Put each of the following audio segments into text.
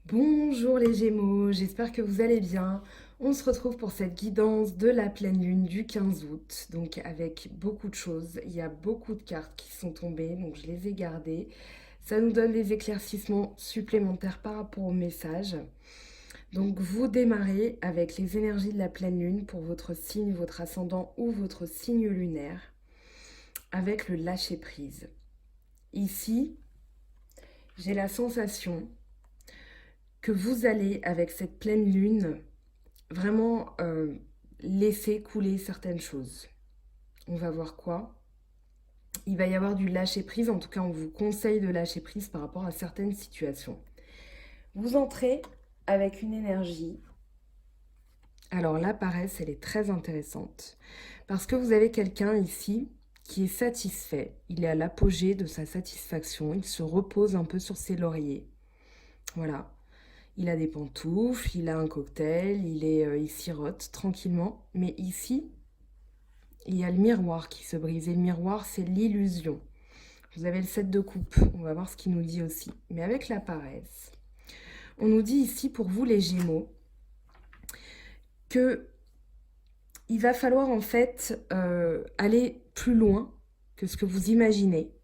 Bonjour les Gémeaux, j'espère que vous allez bien. On se retrouve pour cette guidance de la pleine lune du 15 août, donc avec beaucoup de choses. Il y a beaucoup de cartes qui sont tombées, donc je les ai gardées. Ça nous donne des éclaircissements supplémentaires par rapport au message. Donc vous démarrez avec les énergies de la pleine lune pour votre signe, votre ascendant ou votre signe lunaire, avec le lâcher prise. Ici, j'ai la sensation que vous allez, avec cette pleine lune, vraiment laisser couler certaines choses. On va voir quoi. Il va y avoir du lâcher prise, en tout cas on vous conseille de lâcher prise par rapport à certaines situations. Vous entrez avec une énergie. Alors la paresse, elle est très intéressante parce que vous avez quelqu'un ici qui est satisfait. Il est à l'apogée de sa satisfaction. Il se repose un peu sur ses lauriers. Voilà. Il a des pantoufles, il a un cocktail, il sirote tranquillement. Mais ici, il y a le miroir qui se brise. Et le miroir, c'est l'illusion. Vous avez le 7 de coupe. On va voir ce qu'il nous dit aussi. Mais avec la paresse, on nous dit ici pour vous les Gémeaux que il va falloir en fait aller plus loin que ce que vous imaginez.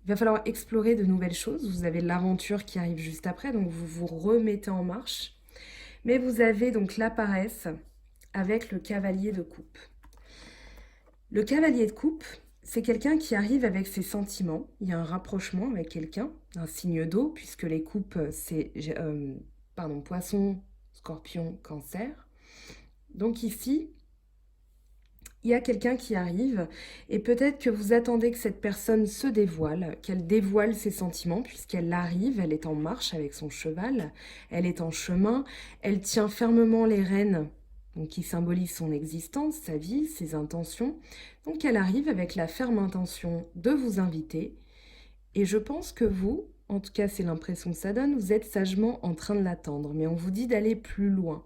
Il va falloir explorer de nouvelles choses. Vous avez l'aventure qui arrive juste après, donc vous vous remettez en marche. Mais vous avez donc la paresse avec le cavalier de coupe. Le cavalier de coupe, c'est quelqu'un qui arrive avec ses sentiments. Il y a un rapprochement avec quelqu'un, un signe d'eau, puisque les coupes, c'est poisson, scorpion, cancer. Donc ici, il y a quelqu'un qui arrive et peut-être que vous attendez que cette personne se dévoile, qu'elle dévoile ses sentiments puisqu'elle arrive, elle est en marche avec son cheval, elle est en chemin, elle tient fermement les rênes, donc qui symbolisent son existence, sa vie, ses intentions. Donc elle arrive avec la ferme intention de vous inviter et je pense que vous, en tout cas c'est l'impression que ça donne, vous êtes sagement en train de l'attendre, mais on vous dit d'aller plus loin.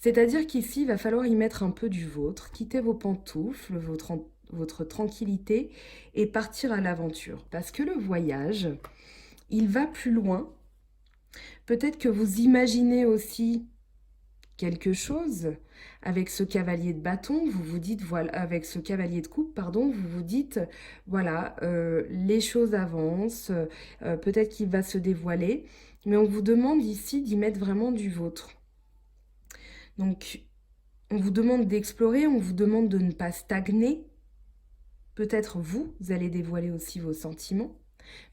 C'est-à-dire qu'ici, il va falloir y mettre un peu du vôtre, quitter vos pantoufles, votre tranquillité et partir à l'aventure. Parce que le voyage, il va plus loin. Peut-être que vous imaginez aussi quelque chose avec ce cavalier de bâton, vous vous dites, voilà, avec ce cavalier de coupe, pardon, vous vous dites, voilà, les choses avancent, peut-être qu'il va se dévoiler, mais on vous demande ici d'y mettre vraiment du vôtre. Donc, on vous demande d'explorer, on vous demande de ne pas stagner. Peut-être vous allez dévoiler aussi vos sentiments.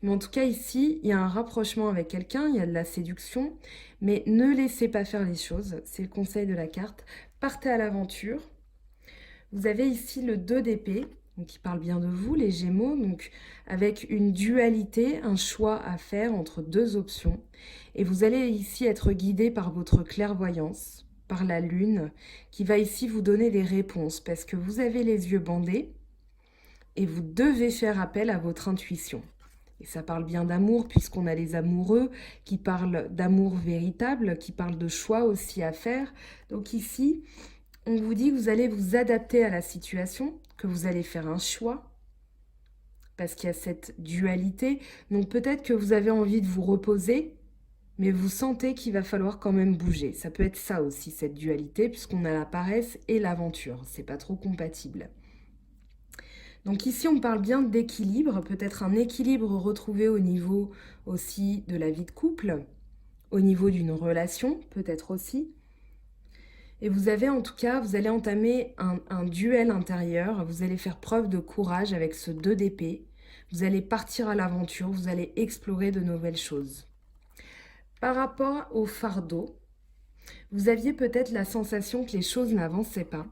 Mais en tout cas, ici, il y a un rapprochement avec quelqu'un, il y a de la séduction. Mais ne laissez pas faire les choses, c'est le conseil de la carte. Partez à l'aventure. Vous avez ici le 2 d'épée, qui parle bien de vous, les Gémeaux, donc avec une dualité, un choix à faire entre deux options. Et vous allez ici être guidé par votre clairvoyance, par la lune, qui va ici vous donner des réponses, parce que vous avez les yeux bandés et vous devez faire appel à votre intuition. Et ça parle bien d'amour, puisqu'on a les amoureux qui parlent d'amour véritable, qui parlent de choix aussi à faire. Donc ici, on vous dit que vous allez vous adapter à la situation, que vous allez faire un choix, parce qu'il y a cette dualité. Donc peut-être que vous avez envie de vous reposer, mais vous sentez qu'il va falloir quand même bouger. Ça peut être ça aussi, cette dualité, puisqu'on a la paresse et l'aventure. C'est pas trop compatible. Donc ici, on parle bien d'équilibre, peut-être un équilibre retrouvé au niveau aussi de la vie de couple, au niveau d'une relation, peut-être aussi. Et vous avez en tout cas, vous allez entamer un duel intérieur, vous allez faire preuve de courage avec ce 2 d'épée, vous allez partir à l'aventure, vous allez explorer de nouvelles choses. Par rapport au fardeau, vous aviez peut-être la sensation que les choses n'avançaient pas,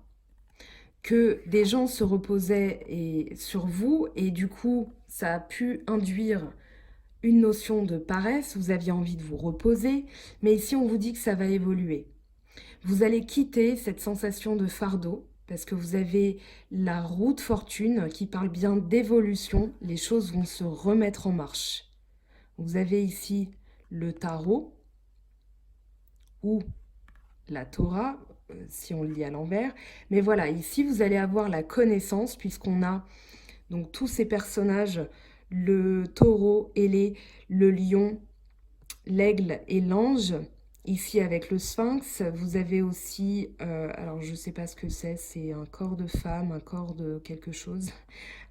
que des gens se reposaient sur vous et du coup, ça a pu induire une notion de paresse, vous aviez envie de vous reposer, mais ici on vous dit que ça va évoluer. Vous allez quitter cette sensation de fardeau parce que vous avez la roue de fortune qui parle bien d'évolution. Les choses vont se remettre en marche. Vous avez ici le tarot ou la Torah, si on le lit à l'envers. Mais voilà, ici vous allez avoir la connaissance puisqu'on a donc tous ces personnages, le taureau ailé, le lion, l'aigle et l'ange. Ici, avec le sphinx, vous avez aussi, alors je ne sais pas ce que c'est un corps de femme, un corps de quelque chose,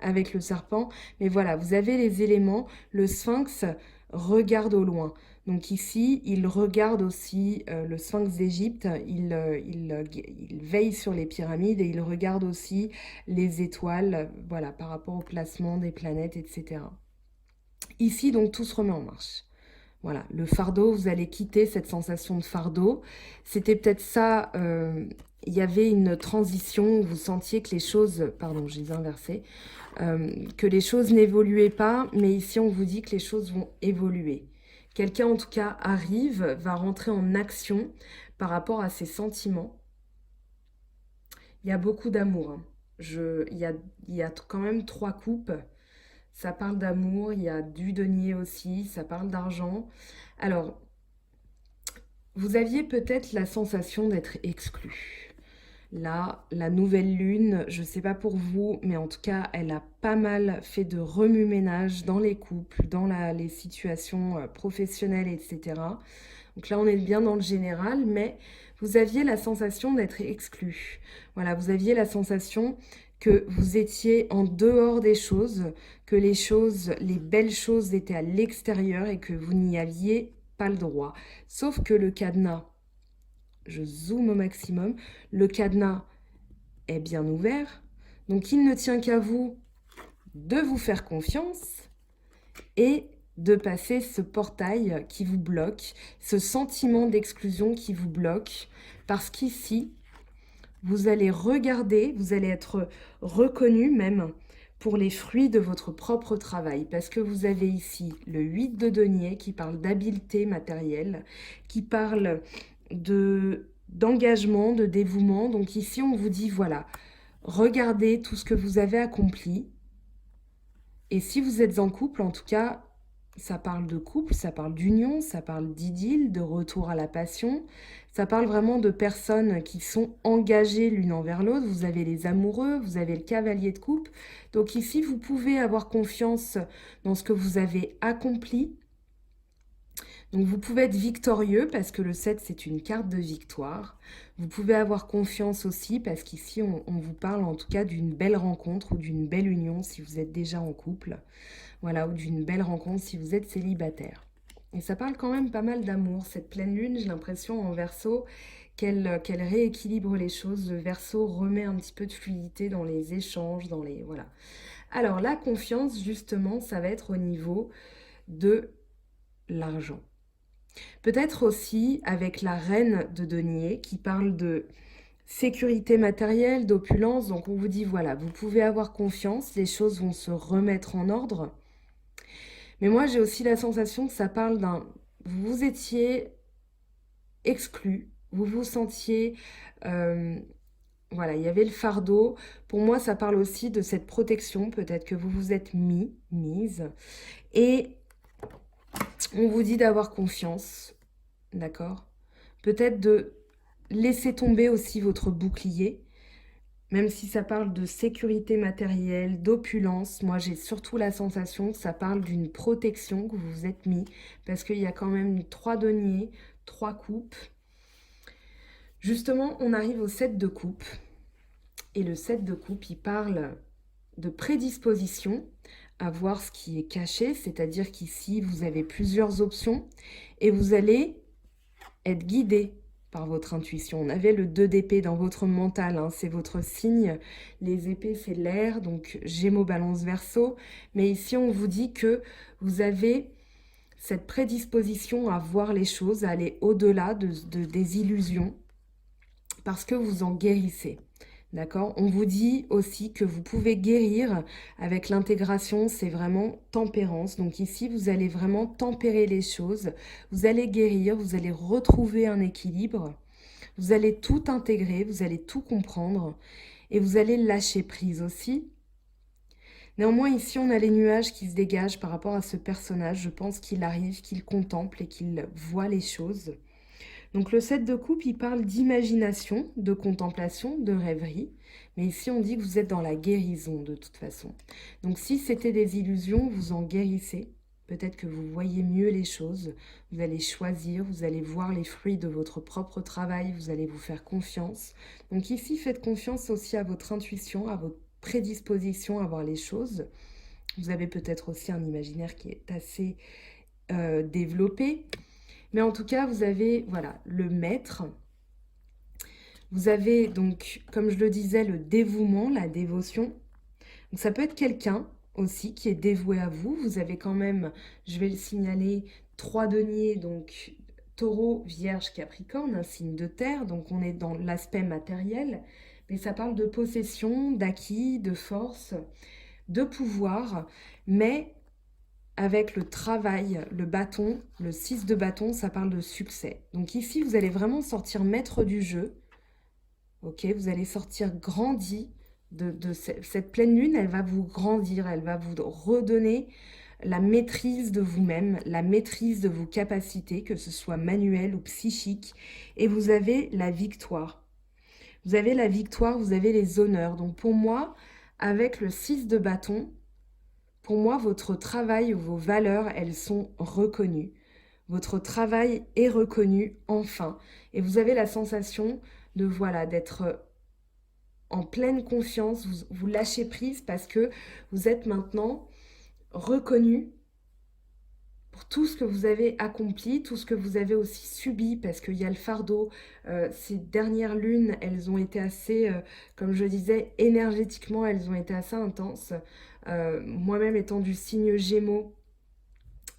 avec le serpent. Mais voilà, vous avez les éléments. Le sphinx regarde au loin. Donc ici, il regarde aussi le sphinx d'Égypte, il veille sur les pyramides et il regarde aussi les étoiles, voilà, par rapport au placement des planètes, etc. Ici, donc, tout se remet en marche. Voilà, le fardeau, vous allez quitter cette sensation de fardeau. C'était peut-être ça, il y avait une transition où vous sentiez que les choses, pardon, j'ai inversé, que les choses n'évoluaient pas, mais ici on vous dit que les choses vont évoluer. Quelqu'un en tout cas arrive, va rentrer en action par rapport à ses sentiments. Il y a beaucoup d'amour, hein. Il y a quand même 3 coupes. Ça parle d'amour, il y a du denier aussi, ça parle d'argent. Alors, vous aviez peut-être la sensation d'être exclu. Là, la nouvelle lune, je ne sais pas pour vous, mais en tout cas, elle a pas mal fait de remue-ménage dans les couples, dans les situations professionnelles, etc. Donc là, on est bien dans le général, mais vous aviez la sensation d'être exclu. Voilà, vous aviez la sensation que vous étiez en dehors des choses, que les choses, les belles choses étaient à l'extérieur et que vous n'y aviez pas le droit. Sauf que le cadenas, je zoome au maximum, le cadenas est bien ouvert, donc il ne tient qu'à vous de vous faire confiance et de passer ce portail qui vous bloque, ce sentiment d'exclusion qui vous bloque, parce qu'ici, vous allez regarder, vous allez être reconnu même pour les fruits de votre propre travail, parce que vous avez ici le 8 de denier qui parle d'habileté matérielle, qui parle d'engagement, de dévouement. Donc ici, on vous dit, voilà, regardez tout ce que vous avez accompli. Et si vous êtes en couple, en tout cas, ça parle de couple, ça parle d'union, ça parle d'idylle, de retour à la passion. Ça parle vraiment de personnes qui sont engagées l'une envers l'autre. Vous avez les amoureux, vous avez le cavalier de coupe. Donc ici, vous pouvez avoir confiance dans ce que vous avez accompli. Donc vous pouvez être victorieux parce que le 7, c'est une carte de victoire. Vous pouvez avoir confiance aussi parce qu'ici, on vous parle en tout cas d'une belle rencontre ou d'une belle union si vous êtes déjà en couple. Voilà, ou d'une belle rencontre si vous êtes célibataire. Et ça parle quand même pas mal d'amour. Cette pleine lune, j'ai l'impression en Verseau qu'elle rééquilibre les choses. Le Verseau remet un petit peu de fluidité dans les échanges, dans les... Voilà. Alors la confiance, justement, ça va être au niveau de l'argent. Peut-être aussi avec la reine de denier qui parle de sécurité matérielle, d'opulence. Donc on vous dit, voilà, vous pouvez avoir confiance, les choses vont se remettre en ordre. Mais moi, j'ai aussi la sensation que ça parle d'un... Vous étiez exclu, vous vous sentiez... voilà, il y avait le fardeau. Pour moi, ça parle aussi de cette protection, peut-être que vous vous êtes mise. Et on vous dit d'avoir confiance, d'accord? Peut-être de laisser tomber aussi votre bouclier. Même si ça parle de sécurité matérielle, d'opulence, moi j'ai surtout la sensation que ça parle d'une protection que vous vous êtes mis, parce qu'il y a quand même 3 deniers, 3 coupes. Justement, on arrive au 7 de coupe, et le 7 de coupe, il parle de prédisposition à voir ce qui est caché, c'est-à-dire qu'ici, vous avez plusieurs options, et vous allez être guidé par votre intuition. On avait le 2 d'épée dans votre mental, hein, c'est votre signe. Les épées, c'est l'air, donc Gémeaux, Balance, Verseau. Mais ici, on vous dit que vous avez cette prédisposition à voir les choses, à aller au-delà des illusions, parce que vous en guérissez. D'accord? On vous dit aussi que vous pouvez guérir avec l'intégration, c'est vraiment tempérance. Donc ici, vous allez vraiment tempérer les choses, vous allez guérir, vous allez retrouver un équilibre, vous allez tout intégrer, vous allez tout comprendre et vous allez lâcher prise aussi. Néanmoins, ici, on a les nuages qui se dégagent par rapport à ce personnage. Je pense qu'il arrive, qu'il contemple et qu'il voit les choses. Donc le 7 de coupe, il parle d'imagination, de contemplation, de rêverie. Mais ici, on dit que vous êtes dans la guérison de toute façon. Donc si c'était des illusions, vous en guérissez. Peut-être que vous voyez mieux les choses, vous allez choisir, vous allez voir les fruits de votre propre travail, vous allez vous faire confiance. Donc ici, faites confiance aussi à votre intuition, à votre prédisposition à voir les choses. Vous avez peut-être aussi un imaginaire qui est assez développé. Mais en tout cas, vous avez voilà, le maître. Vous avez donc, comme je le disais, le dévouement, la dévotion. Donc ça peut être quelqu'un aussi qui est dévoué à vous. Vous avez quand même, je vais le signaler, 3 deniers, donc taureau, vierge, capricorne, un signe de terre. Donc on est dans l'aspect matériel. Mais ça parle de possession, d'acquis, de force, de pouvoir. Mais avec le travail, le bâton, le 6 de bâton, ça parle de succès. Donc ici, vous allez vraiment sortir maître du jeu. Ok, vous allez sortir grandi de cette pleine lune, elle va vous grandir, elle va vous redonner la maîtrise de vous-même, la maîtrise de vos capacités, que ce soit manuel ou psychique, et vous avez la victoire. Vous avez la victoire, vous avez les honneurs. Donc pour moi, avec le 6 de bâton, pour moi, votre travail ou vos valeurs, elles sont reconnues. Votre travail est reconnu enfin. Et vous avez la sensation de, voilà, d'être en pleine confiance, vous lâchez prise parce que vous êtes maintenant reconnu pour tout ce que vous avez accompli, tout ce que vous avez aussi subi, parce qu'il y a le fardeau. Ces dernières lunes, elles ont été assez, comme je disais, énergétiquement, elles ont été assez intenses. Moi-même étant du signe Gémeaux,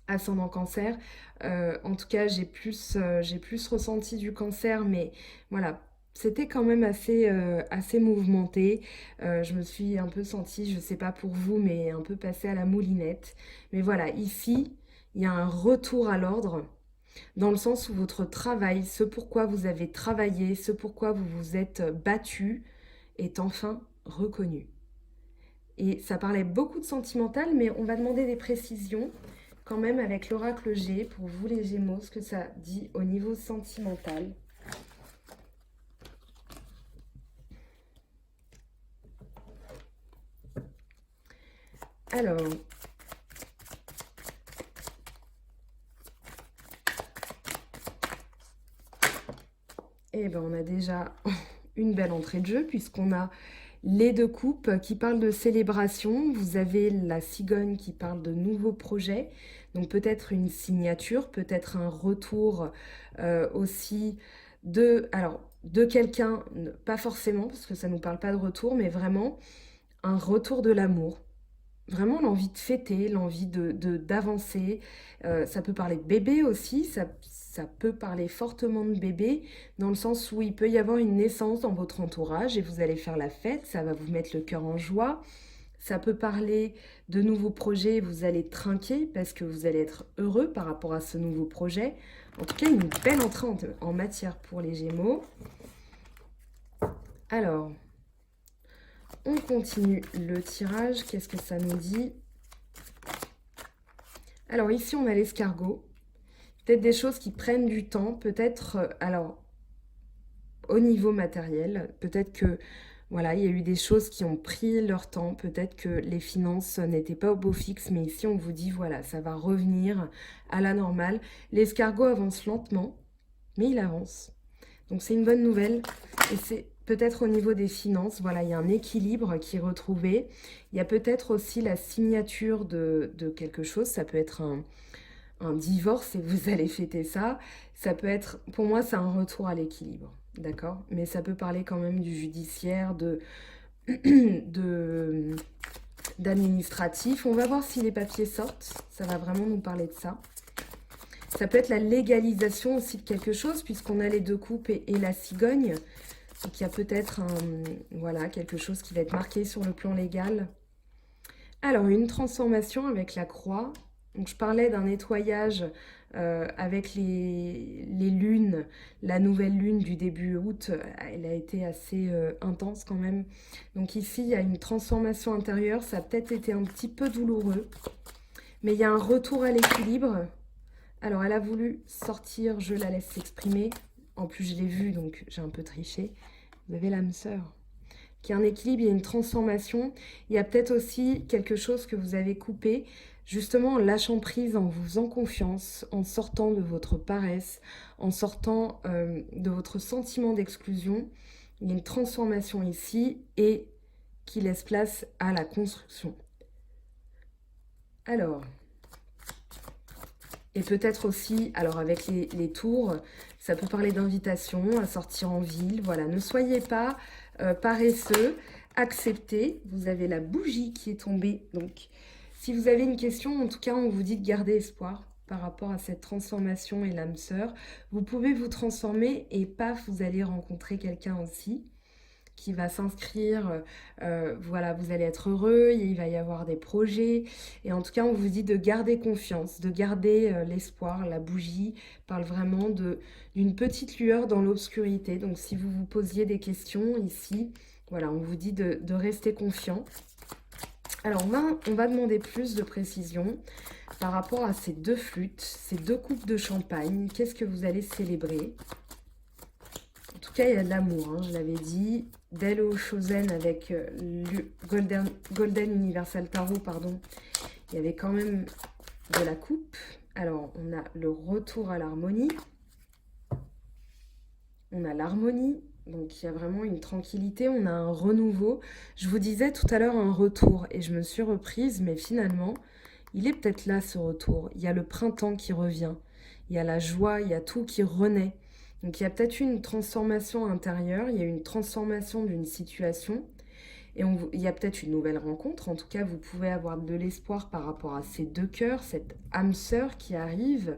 ascendant cancer, en tout cas j'ai plus ressenti du cancer, mais voilà, c'était quand même assez mouvementé. Je me suis un peu sentie, je sais pas pour vous, mais un peu passée à la moulinette. Mais voilà, ici, il y a un retour à l'ordre, dans le sens où votre travail, ce pourquoi vous avez travaillé, ce pourquoi vous vous êtes battu, est enfin reconnu. Et ça parlait beaucoup de sentimental, mais on va demander des précisions quand même avec l'oracle G pour vous les Gémeaux, ce que ça dit au niveau sentimental. Alors, eh ben on a déjà une belle entrée de jeu puisqu'on a les 2 coupes qui parlent de célébration. Vous avez la cigogne qui parle de nouveaux projets. Donc peut-être une signature, peut-être un retour aussi de quelqu'un, pas forcément parce que ça ne nous parle pas de retour, mais vraiment un retour de l'amour. Vraiment l'envie de fêter, l'envie d'avancer. Ça peut parler de bébé aussi, ça peut parler fortement de bébé, dans le sens où il peut y avoir une naissance dans votre entourage et vous allez faire la fête, ça va vous mettre le cœur en joie. Ça peut parler de nouveaux projets, vous allez trinquer parce que vous allez être heureux par rapport à ce nouveau projet. En tout cas, une belle entrée en matière pour les Gémeaux. Alors, on continue le tirage. Qu'est-ce que ça nous dit? Alors ici, on a l'escargot. Peut-être des choses qui prennent du temps. Peut-être, alors, au niveau matériel, peut-être que, voilà, il y a eu des choses qui ont pris leur temps. Peut-être que les finances n'étaient pas au beau fixe. Mais ici, on vous dit, voilà, ça va revenir à la normale. L'escargot avance lentement, mais il avance. Donc c'est une bonne nouvelle. Et c'est peut-être au niveau des finances, voilà, il y a un équilibre qui est retrouvé. Il y a peut-être aussi la signature de quelque chose. Ça peut être un divorce et vous allez fêter ça. Ça peut être, pour moi, c'est un retour à l'équilibre. D'accord? Mais ça peut parler quand même du judiciaire, de, d'administratif. On va voir si les papiers sortent. Ça va vraiment nous parler de ça. Ça peut être la légalisation aussi de quelque chose, puisqu'on a les 2 coupes et la cigogne. Donc il y a peut-être voilà, quelque chose qui va être marqué sur le plan légal. Alors, une transformation avec la croix. Donc, je parlais d'un nettoyage avec les lunes. La nouvelle lune du début août, elle a été assez intense quand même. Donc ici, il y a une transformation intérieure. Ça a peut-être été un petit peu douloureux. Mais il y a un retour à l'équilibre. Alors, elle a voulu sortir, je la laisse s'exprimer. En plus, je l'ai vue, donc j'ai un peu triché. Vous avez l'âme sœur qui a un équilibre, il y a une transformation. Il y a peut-être aussi quelque chose que vous avez coupé. justement en lâchant prise, en vous faisant confiance, en sortant de votre paresse, en sortant de votre sentiment d'exclusion. Il y a une transformation ici et qui laisse place à la construction. Alors, et peut-être aussi, alors avec les tours, ça peut parler d'invitation à sortir en ville. Voilà, ne soyez pas paresseux, acceptez. Vous avez la bougie qui est tombée. Donc, si vous avez une question, en tout cas, on vous dit de garder espoir par rapport à cette transformation et l'âme sœur. Vous pouvez vous transformer et paf, vous allez rencontrer quelqu'un aussi qui va s'inscrire, voilà, vous allez être heureux, il va y avoir des projets, et en tout cas on vous dit de garder confiance, de garder l'espoir. La bougie parle vraiment d'une petite lueur dans l'obscurité, donc si vous vous posiez des questions ici, voilà, on vous dit de rester confiant. Alors on va demander plus de précision par rapport à ces deux flûtes, ces deux coupes de champagne. Qu'est-ce que vous allez célébrer? En tout cas, il y a de l'amour, hein, je l'avais dit. Dès le Chosen avec le Golden Universal Tarot, pardon, il y avait quand même de la coupe. Alors, on a le retour à l'harmonie. On a l'harmonie, donc il y a vraiment une tranquillité, on a un renouveau. Je vous disais tout à l'heure un retour et je me suis reprise, mais finalement, il est peut-être là ce retour. Il y a le printemps qui revient, il y a la joie, il y a tout qui renaît. Donc il y a peut-être une transformation intérieure, il y a une transformation d'une situation et il y a peut-être une nouvelle rencontre. En tout cas, vous pouvez avoir de l'espoir par rapport à ces deux cœurs, cette âme sœur qui arrive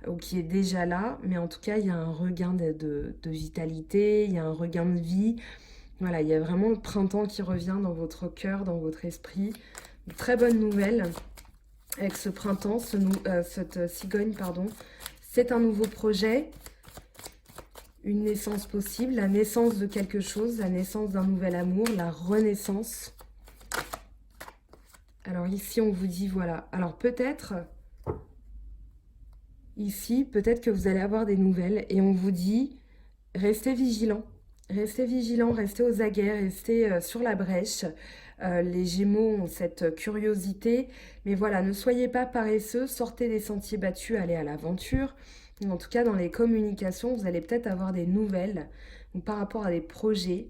ou qui est déjà là. Mais en tout cas, il y a un regain de vitalité, il y a un regain de vie. Voilà, il y a vraiment le printemps qui revient dans votre cœur, dans votre esprit. Une très bonne nouvelle avec ce printemps, cette cigogne, pardon. C'est un nouveau projet, une naissance possible, la naissance de quelque chose, la naissance d'un nouvel amour, la renaissance. Alors ici, on vous dit, voilà. Alors peut-être, ici, peut-être que vous allez avoir des nouvelles et on vous dit, restez vigilants. Restez vigilants, restez aux aguets, restez sur la brèche. Les Gémeaux ont cette curiosité. Mais voilà, ne soyez pas paresseux, sortez des sentiers battus, allez à l'aventure. En tout cas, dans les communications, vous allez peut-être avoir des nouvelles par rapport à des projets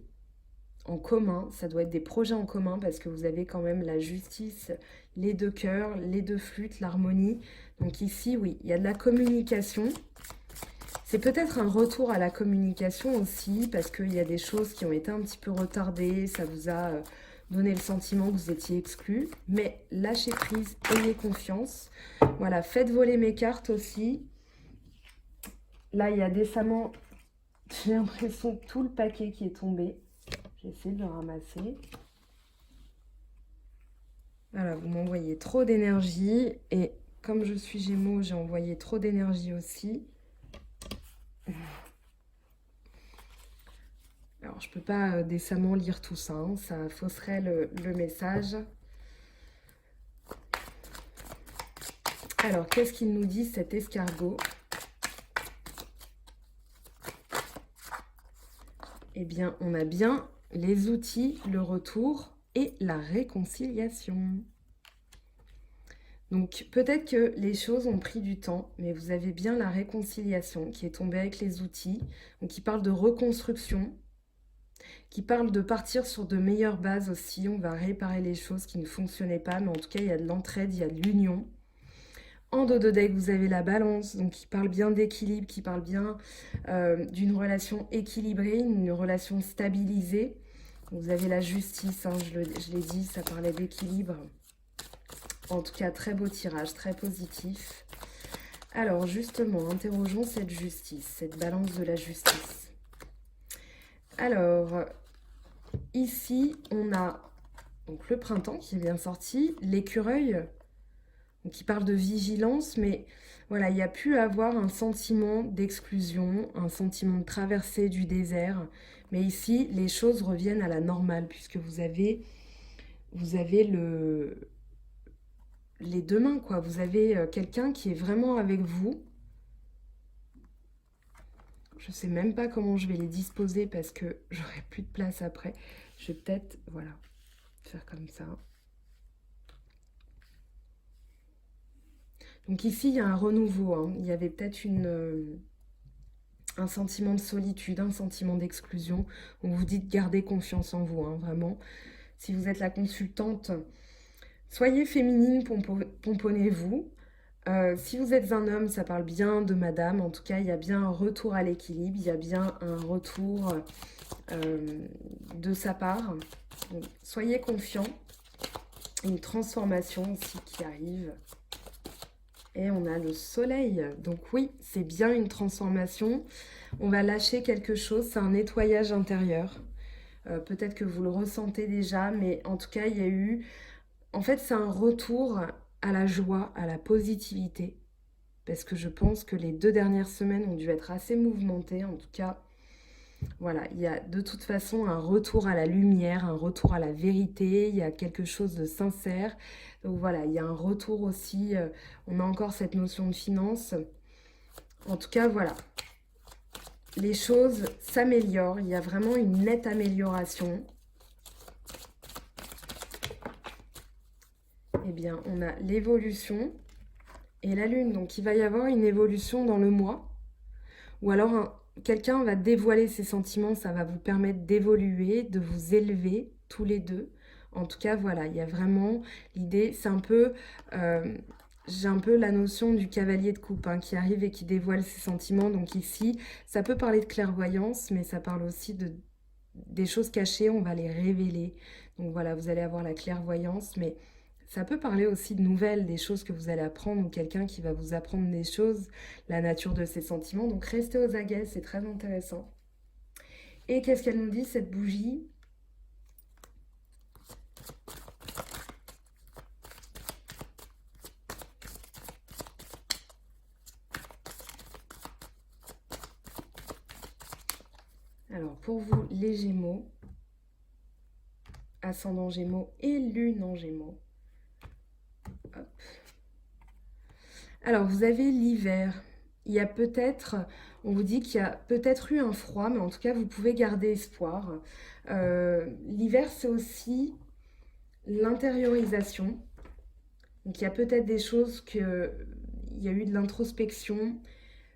en commun. Ça doit être des projets en commun parce que vous avez quand même la justice, les deux cœurs, les deux flûtes, l'harmonie. Donc ici, oui, il y a de la communication. C'est peut-être un retour à la communication aussi, parce qu'il y a des choses qui ont été un petit peu retardées, ça vous a donné le sentiment que vous étiez exclu, mais lâchez prise, ayez confiance. Voilà, faites voler mes cartes aussi. Là, il y a décemment, j'ai l'impression, tout le paquet qui est tombé. J'ai essayé de le ramasser. Voilà, vous m'envoyez trop d'énergie, et comme je suis Gémeaux, j'ai envoyé trop d'énergie aussi. Alors, je ne peux pas décemment lire tout ça, hein, ça fausserait le message. Alors, qu'est-ce qu'il nous dit, cet escargot? Eh bien, on a bien les outils, le retour et la réconciliation. Donc, peut-être que les choses ont pris du temps, mais vous avez bien la réconciliation qui est tombée avec les outils, donc qui parle de reconstruction, qui parle de partir sur de meilleures bases aussi. On va réparer les choses qui ne fonctionnaient pas, mais en tout cas, il y a de l'entraide, il y a de l'union. En dos de deck, vous avez la balance, donc qui parle bien d'équilibre, qui parle bien d'une relation équilibrée, une relation stabilisée. Vous avez la justice, hein, je l'ai dit, ça parlait d'équilibre. En tout cas, très beau tirage, très positif. Alors justement, interrogeons cette justice, cette balance de la justice. Alors, ici, on a donc le printemps qui est bien sorti, l'écureuil, qui parle de vigilance, mais voilà, il y a pu avoir un sentiment d'exclusion, un sentiment de traversée du désert. Mais ici, les choses reviennent à la normale, puisque vous avez les deux mains, quoi. Vous avez quelqu'un qui est vraiment avec vous. Je ne sais même pas comment je vais les disposer parce que j'aurai plus de place après. Je vais peut-être, voilà, faire comme ça. Donc ici, il y a un renouveau, hein. Il y avait peut-être un sentiment de solitude, un sentiment d'exclusion. On vous dit de garder confiance en vous, hein, vraiment. Si vous êtes la consultante, soyez féminine, pomponnez-vous. Si vous êtes un homme, ça parle bien de madame. En tout cas, il y a bien un retour à l'équilibre, il y a bien un retour de sa part. Donc, soyez confiants. Une transformation aussi qui arrive. Et on a le soleil. Donc oui, c'est bien une transformation. On va lâcher quelque chose, c'est un nettoyage intérieur. Peut-être que vous le ressentez déjà, mais en tout cas, il y a eu... En fait, c'est un retour à la joie, à la positivité. Parce que je pense que les 2 dernières semaines ont dû être assez mouvementées. En tout cas, voilà, il y a de toute façon un retour à la lumière, un retour à la vérité. Il y a quelque chose de sincère. Donc voilà, il y a un retour aussi. On a encore cette notion de finance. En tout cas, voilà. Les choses s'améliorent. Il y a vraiment une nette amélioration. Eh bien, on a l'évolution et la lune. Donc, il va y avoir une évolution dans le mois. Ou alors, quelqu'un va dévoiler ses sentiments. Ça va vous permettre d'évoluer, de vous élever tous les deux. En tout cas, voilà, il y a vraiment l'idée. C'est un peu... j'ai un peu la notion du cavalier de coupe, hein, qui arrive et qui dévoile ses sentiments. Donc ici, ça peut parler de clairvoyance, mais ça parle aussi des choses cachées, on va les révéler. Donc voilà, vous allez avoir la clairvoyance, mais ça peut parler aussi de nouvelles, des choses que vous allez apprendre, ou quelqu'un qui va vous apprendre des choses, la nature de ses sentiments. Donc restez aux aguets, c'est très intéressant. Et qu'est-ce qu'elle nous dit, cette bougie? Alors, pour vous, les Gémeaux, ascendant Gémeaux et Lune en Gémeaux. Hop. Alors, vous avez l'hiver. Il y a peut-être, on vous dit qu'il y a peut-être eu un froid, mais en tout cas, vous pouvez garder espoir. L'hiver, c'est aussi l'intériorisation. Donc, il y a peut-être des choses que... Il y a eu de l'introspection,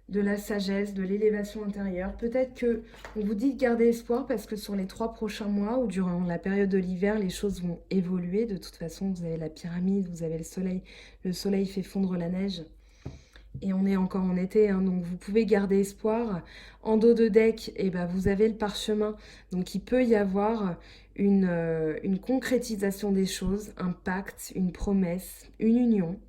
de la sagesse, de l'élévation intérieure. Peut-être que on vous dit de garder espoir parce que sur les 3 prochains mois ou durant la période de l'hiver, les choses vont évoluer. De toute façon, vous avez la pyramide, vous avez le soleil. Le soleil fait fondre la neige. Et on est encore en été, hein, donc vous pouvez garder espoir. En dos de deck, eh ben, vous avez le parchemin. Donc il peut y avoir une concrétisation des choses, un pacte, une promesse, une union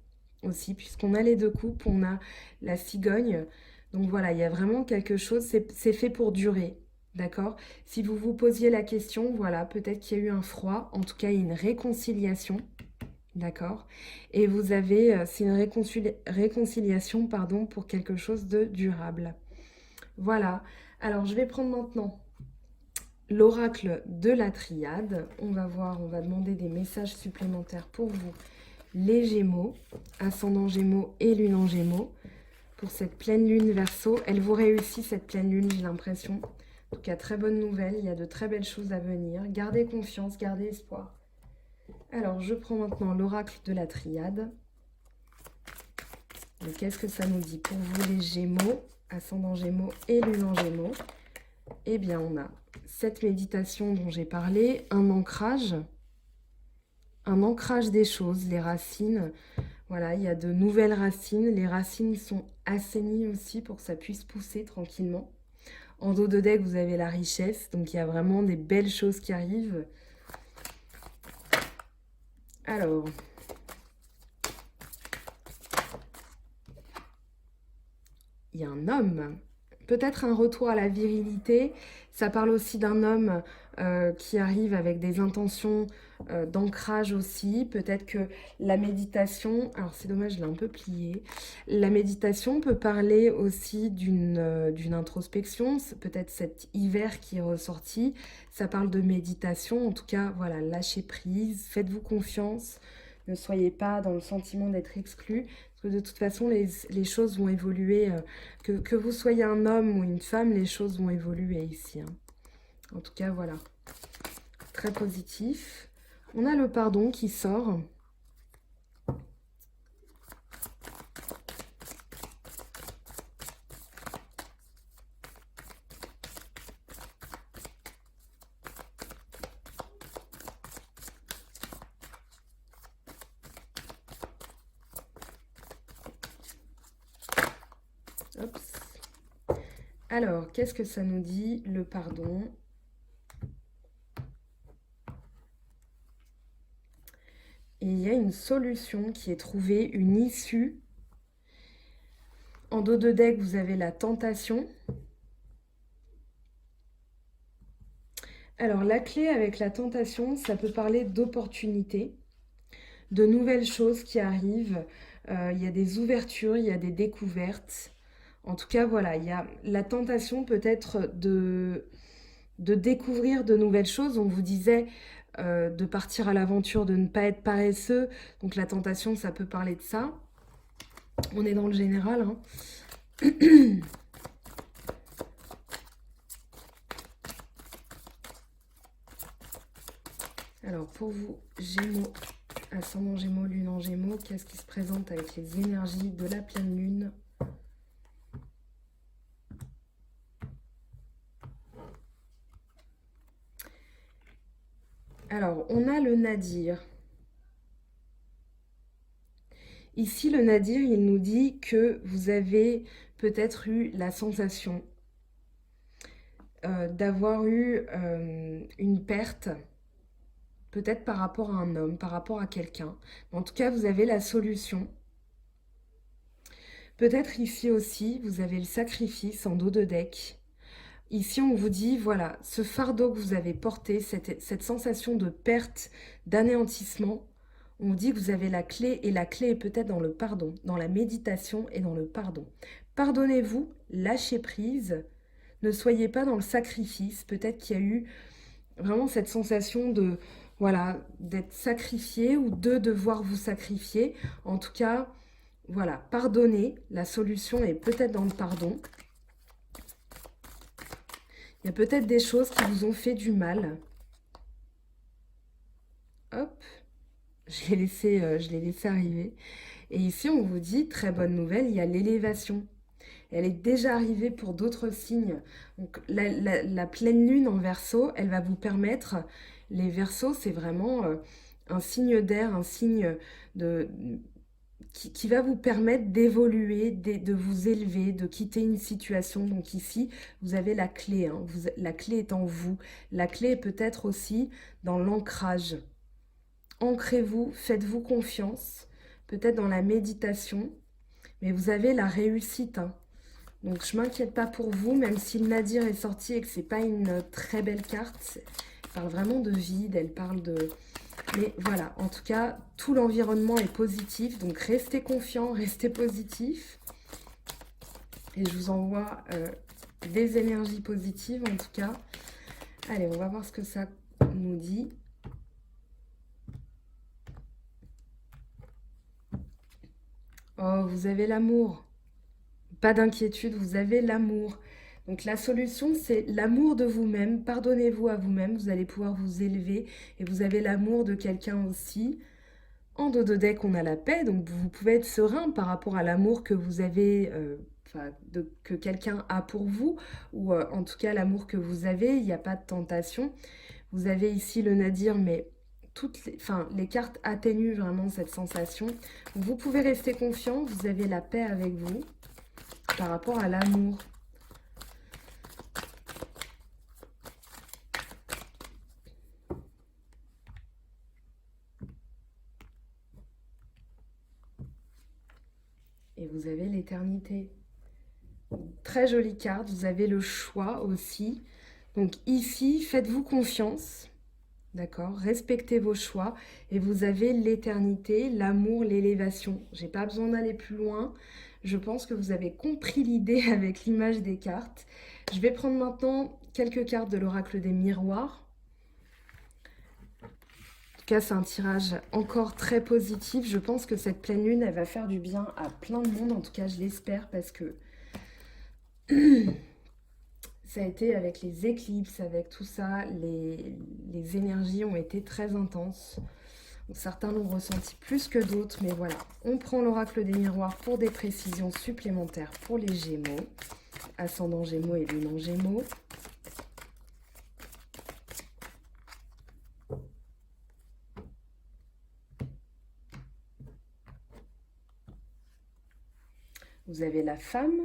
aussi, puisqu'on a les 2 coupes, on a la cigogne. Donc voilà, il y a vraiment quelque chose, c'est fait pour durer, d'accord? Si vous vous posiez la question, voilà, peut-être qu'il y a eu un froid, en tout cas une réconciliation, d'accord? Et vous avez, c'est une réconciliation, pardon, pour quelque chose de durable. Voilà, alors je vais prendre maintenant l'oracle de la triade. On va voir, on va demander des messages supplémentaires pour vous, les Gémeaux, ascendant Gémeaux et lune en Gémeaux. Pour cette pleine lune Verseau. Elle vous réussit cette pleine lune, j'ai l'impression. En tout cas, très bonne nouvelle, il y a de très belles choses à venir. Gardez confiance, gardez espoir. Alors, je prends maintenant l'oracle de la triade. Qu'est-ce que ça nous dit pour vous les Gémeaux, ascendant Gémeaux et lune en Gémeaux? Eh bien, on a cette méditation dont j'ai parlé, un ancrage des choses, les racines. Voilà, il y a de nouvelles racines. Les racines sont assainies aussi pour que ça puisse pousser tranquillement. En dos de deck, vous avez la richesse. Donc, il y a vraiment des belles choses qui arrivent. Alors, il y a un homme. Peut-être un retour à la virilité. Ça parle aussi d'un homme qui arrive avec des intentions d'ancrage aussi. Peut-être que la méditation, alors c'est dommage, je l'ai un peu plié. La méditation peut parler aussi d'une introspection. Peut-être cet hiver qui est ressorti. Ça parle de méditation. En tout cas, voilà, lâchez prise, faites-vous confiance. Ne soyez pas dans le sentiment d'être exclu. Parce que de toute façon, les choses vont évoluer. Que vous soyez un homme ou une femme, les choses vont évoluer ici, hein. En tout cas, voilà. Très positif. On a le pardon qui sort. Alors, qu'est-ce que ça nous dit, le pardon? Et il y a une solution qui est trouvée, une issue. En dos de deck, vous avez la tentation. Alors, la clé avec la tentation, ça peut parler d'opportunités, de nouvelles choses qui arrivent. Il y a des ouvertures, il y a des découvertes. En tout cas, voilà, il y a la tentation peut-être de découvrir de nouvelles choses. On vous disait de partir à l'aventure, de ne pas être paresseux. Donc la tentation, ça peut parler de ça. On est dans le général, hein. Alors pour vous, Gémeaux, ascendant Gémeaux, lune en Gémeaux, qu'est-ce qui se présente avec les énergies de la pleine lune? Alors, on a le nadir. Ici, le nadir, il nous dit que vous avez peut-être eu la sensation d'avoir eu une perte, peut-être par rapport à un homme, par rapport à quelqu'un. En tout cas, vous avez la solution. Peut-être ici aussi, vous avez le sacrifice en dos de deck. Ici, on vous dit, voilà, ce fardeau que vous avez porté, cette sensation de perte, d'anéantissement, on vous dit que vous avez la clé, et la clé est peut-être dans le pardon, dans la méditation et dans le pardon. Pardonnez-vous, lâchez prise, ne soyez pas dans le sacrifice. Peut-être qu'il y a eu vraiment cette sensation de, voilà, d'être sacrifié ou de devoir vous sacrifier. En tout cas, voilà, pardonnez, la solution est peut-être dans le pardon. Il y a peut-être des choses qui vous ont fait du mal. Hop, je l'ai laissé arriver. Et ici, on vous dit, très bonne nouvelle, il y a l'élévation. Elle est déjà arrivée pour d'autres signes. Donc la pleine lune en Verseau, elle va vous permettre, les Verseaux, c'est vraiment un signe d'air, un signe de, qui va vous permettre d'évoluer, de vous élever, de quitter une situation. Donc ici, vous avez la clé, hein. La clé est en vous. La clé est peut-être aussi dans l'ancrage. Ancrez-vous, faites-vous confiance, peut-être dans la méditation, mais vous avez la réussite, hein. Donc je m'inquiète pas pour vous, même si le Nadir est sorti et que c'est pas une très belle carte. Elle parle vraiment de vide, elle parle de... Mais voilà, en tout cas, tout l'environnement est positif, donc restez confiants, restez positifs. Et je vous envoie des énergies positives, en tout cas. Allez, on va voir ce que ça nous dit. Oh, vous avez l'amour. Pas d'inquiétude, vous avez l'amour. Donc la solution, c'est l'amour de vous-même. Pardonnez-vous à vous-même, vous allez pouvoir vous élever. Et vous avez l'amour de quelqu'un aussi. En dos de deck, on a la paix, donc vous pouvez être serein par rapport à l'amour que vous avez, que quelqu'un a pour vous, ou en tout cas l'amour que vous avez, il n'y a pas de tentation. Vous avez ici le nadir, mais les cartes atténuent vraiment cette sensation. Vous pouvez rester confiant, vous avez la paix avec vous par rapport à l'amour. Et vous avez l'éternité. Très jolie carte, vous avez le choix aussi. Donc ici, faites-vous confiance, d'accord? Respectez vos choix et vous avez l'éternité, l'amour, l'élévation. J'ai pas besoin d'aller plus loin. Je pense que vous avez compris l'idée avec l'image des cartes. Je vais prendre maintenant quelques cartes de l'oracle des miroirs. En tout cas, c'est un tirage encore très positif. Je pense que cette pleine lune, elle va faire du bien à plein de monde. En tout cas, je l'espère parce que ça a été avec les éclipses, avec tout ça, les énergies ont été très intenses. Certains l'ont ressenti plus que d'autres, mais voilà. On prend l'oracle des miroirs pour des précisions supplémentaires pour les Gémeaux, ascendant Gémeaux et lune en Gémeaux. Vous avez la femme,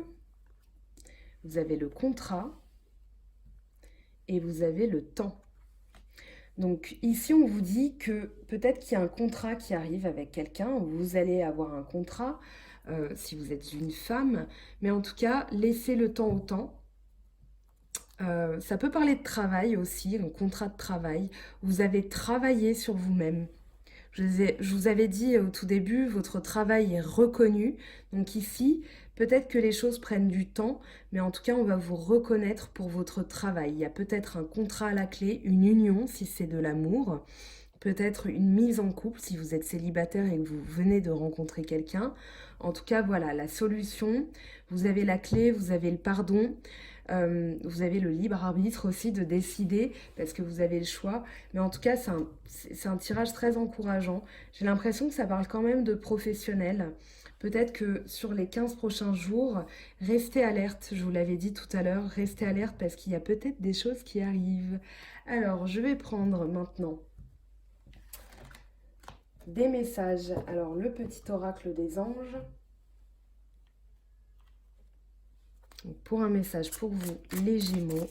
vous avez le contrat et vous avez le temps. Donc ici, on vous dit que peut-être qu'il y a un contrat qui arrive avec quelqu'un, vous allez avoir un contrat si vous êtes une femme, mais en tout cas, laissez le temps au temps. Ça peut parler de travail aussi, donc contrat de travail. Vous avez travaillé sur vous-même. Je vous avais dit au tout début, votre travail est reconnu. Donc ici, peut-être que les choses prennent du temps, mais en tout cas, on va vous reconnaître pour votre travail. Il y a peut-être un contrat à la clé, une union si c'est de l'amour, peut-être une mise en couple si vous êtes célibataire et que vous venez de rencontrer quelqu'un. En tout cas, voilà, la solution, vous avez la clé, vous avez le pardon, vous avez le libre arbitre aussi de décider parce que vous avez le choix. Mais en tout cas, c'est un tirage très encourageant. J'ai l'impression que ça parle quand même de professionnels. Peut-être que sur les 15 prochains jours, restez alerte, je vous l'avais dit tout à l'heure, restez alerte parce qu'il y a peut-être des choses qui arrivent. Alors, je vais prendre maintenant des messages. Alors, le petit oracle des anges. Donc, pour un message pour vous, les Gémeaux.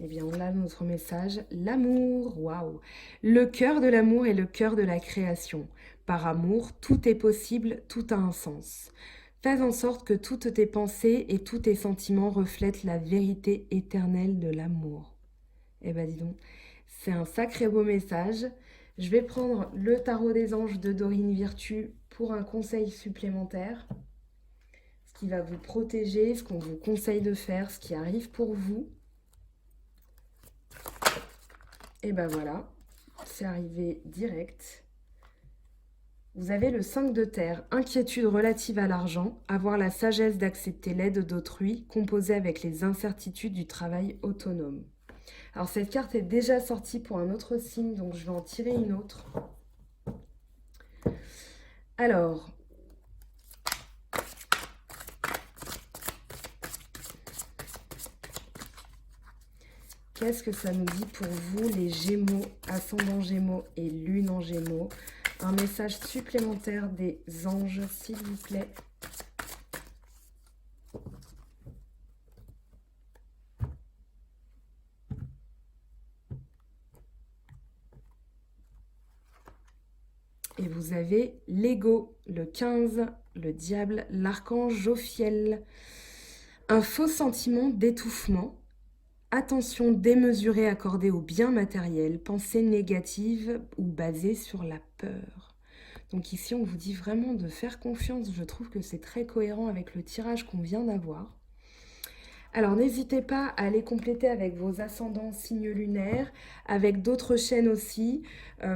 Eh bien, on a notre message, l'amour. Waouh! Le cœur de l'amour est le cœur de la création. Par amour, tout est possible, tout a un sens. Fais en sorte que toutes tes pensées et tous tes sentiments reflètent la vérité éternelle de l'amour. Eh bien, dis donc, c'est un sacré beau message. Je vais prendre le tarot des anges de Dorine Virtue pour un conseil supplémentaire. Ce qui va vous protéger, ce qu'on vous conseille de faire, ce qui arrive pour vous. Et ben voilà, c'est arrivé direct. Vous avez le 5 de terre, inquiétude relative à l'argent, avoir la sagesse d'accepter l'aide d'autrui, composée avec les incertitudes du travail autonome. Alors cette carte est déjà sortie pour un autre signe, donc je vais en tirer une autre. Alors, qu'est-ce que ça nous dit pour vous, les Gémeaux, ascendant Gémeaux et lune en Gémeaux? Un message supplémentaire des anges, s'il vous plaît. Et vous avez l'ego, le 15, le diable, l'archange Jophiel. Un faux sentiment d'étouffement. Attention démesurée accordée aux biens matériels, pensée négative ou basée sur la peur. Donc ici, on vous dit vraiment de faire confiance. Je trouve que c'est très cohérent avec le tirage qu'on vient d'avoir. Alors n'hésitez pas à aller compléter avec vos ascendants signes lunaires, avec d'autres chaînes aussi.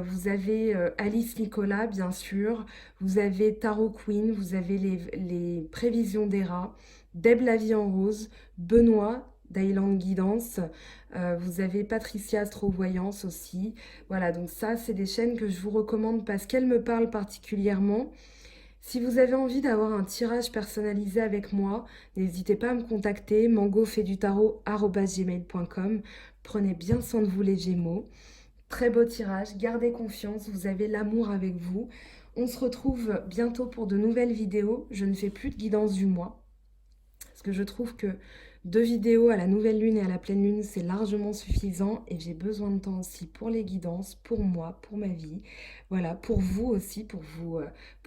Vous avez Alice Nicolas, bien sûr. Vous avez Tarot Queen, vous avez les prévisions d'Era, Deb la vie en rose, Benoît, d'Island Guidance. Vous avez Patricia Astrovoyance aussi. Voilà, donc ça, c'est des chaînes que je vous recommande parce qu'elles me parlent particulièrement. Si vous avez envie d'avoir un tirage personnalisé avec moi, n'hésitez pas à me contacter, mangofaitdutarot@gmail.com. Prenez bien soin de vous les Gémeaux. Très beau tirage, gardez confiance, vous avez l'amour avec vous. On se retrouve bientôt pour de nouvelles vidéos. Je ne fais plus de guidance du mois, parce que je trouve que 2 vidéos à la nouvelle lune et à la pleine lune, c'est largement suffisant et j'ai besoin de temps aussi pour les guidances, pour moi, pour ma vie. Voilà, pour vous aussi, pour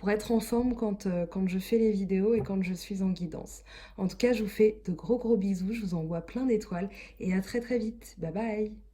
être en forme quand je fais les vidéos et quand je suis en guidance. En tout cas, je vous fais de gros bisous, je vous envoie plein d'étoiles et à très très vite. Bye bye!